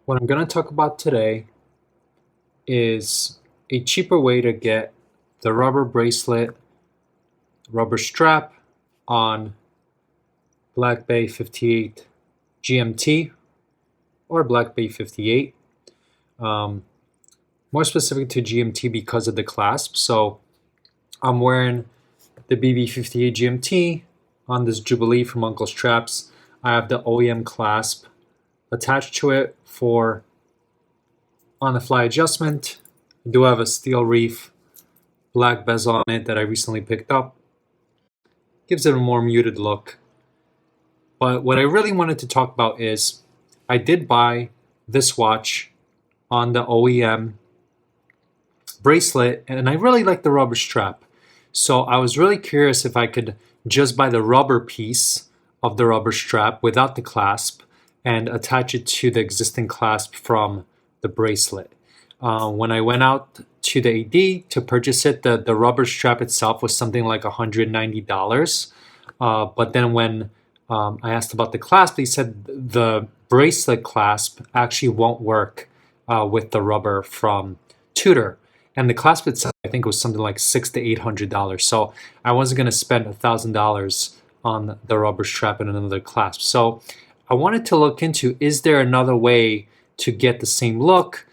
What I'm going to talk about today is a cheaper way to get the rubber bracelet, rubber strap on Black Bay 58 GMT or Black Bay 58. More specific to GMT because of the clasp. So I'm wearing the BB58 GMT on this Jubilee from Uncle Straps. I have the OEM clasp attached to it for on-the-fly adjustment. I do have a steel reef black bezel on it that I recently picked up. Gives it a more muted look. But what I really wanted to talk about is I did buy this watch on the OEM bracelet and I really like the rubber strap. So I was really curious if I could just buy the rubber piece of the rubber strap without the clasp and attach it to the existing clasp from the bracelet. When I went out to the AD to purchase it, the rubber strap itself was something like $190. But then when I asked about the clasp, they said the bracelet clasp actually won't work with the rubber from Tudor. And the clasp itself, I think, was something like $600 to $800. So I wasn't going to spend $1,000 on the rubber strap and another clasp. So I wanted to look into, is there another way to get the same look,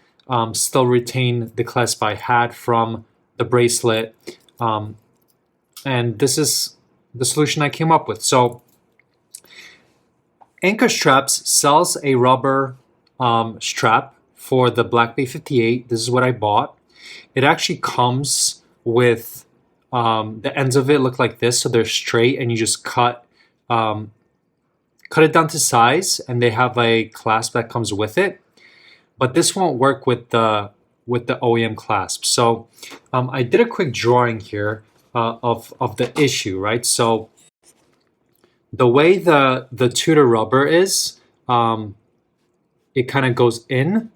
still retain the clasp I had from the bracelet? And this is the solution I came up with. So Anchor Straps sells a rubber strap for the Black Bay 58. This is what I bought. It actually comes with the ends of it look like this, so they're straight, and you just cut it down to size, and they have a clasp that comes with it. But this won't work with the OEM clasp. So I did a quick drawing here of the issue, right? So the way the Tudor rubber is, it kind of goes in.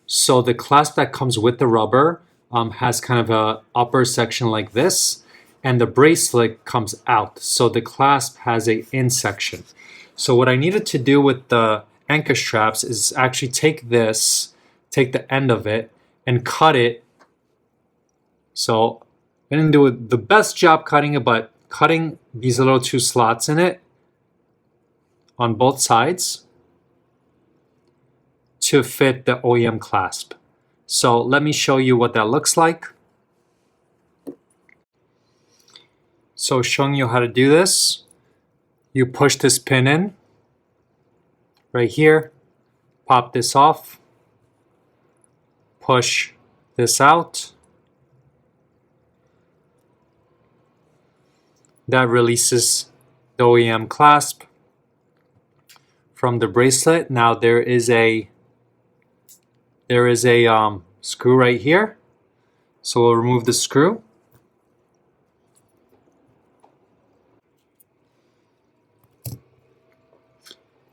So the clasp that comes with the rubber has kind of a upper section like this, and the bracelet comes out. So the clasp has a in section. So what I needed to do with the Anchor Straps is actually take the end of it and cut it. So I didn't do the best job cutting it, but cutting these little two slots in it on both sides to fit the OEM clasp. So let me show you what that looks like. So showing you how to do this, you push this pin in right here, pop this off, push this out. That releases the OEM clasp from the bracelet. Now there is a screw right here. So we'll remove the screw.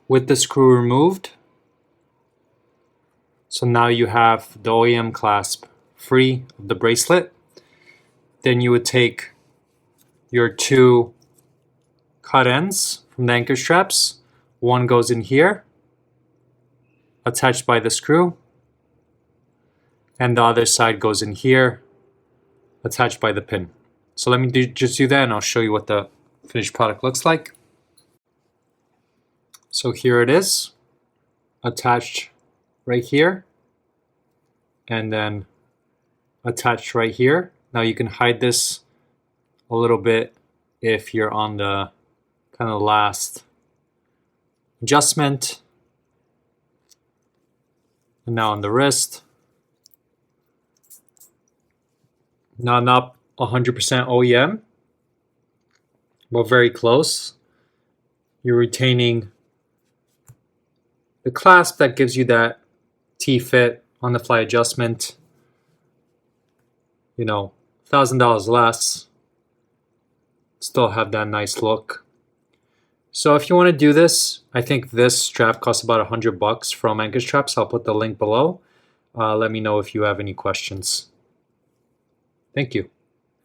With the screw removed, so now you have the OEM clasp free of the bracelet. Then you would take your two cut ends from the Anchor Straps. One goes in here, attached by the screw, and the other side goes in here, attached by the pin. So let me just do that, and I'll show you what the finished product looks like. So here it is, attached right here, and then attached right here. Now you can hide this a little bit if you're on the kind of last adjustment. And now on the wrist. Now not 100% OEM, but very close. You're retaining the clasp that gives you that T-fit on the fly adjustment. You know, $1,000 less. Still have that nice look. So if you want to do this, I think this strap costs about $100 from Anchor Straps. I'll put the link below. Let me know if you have any questions. Thank you.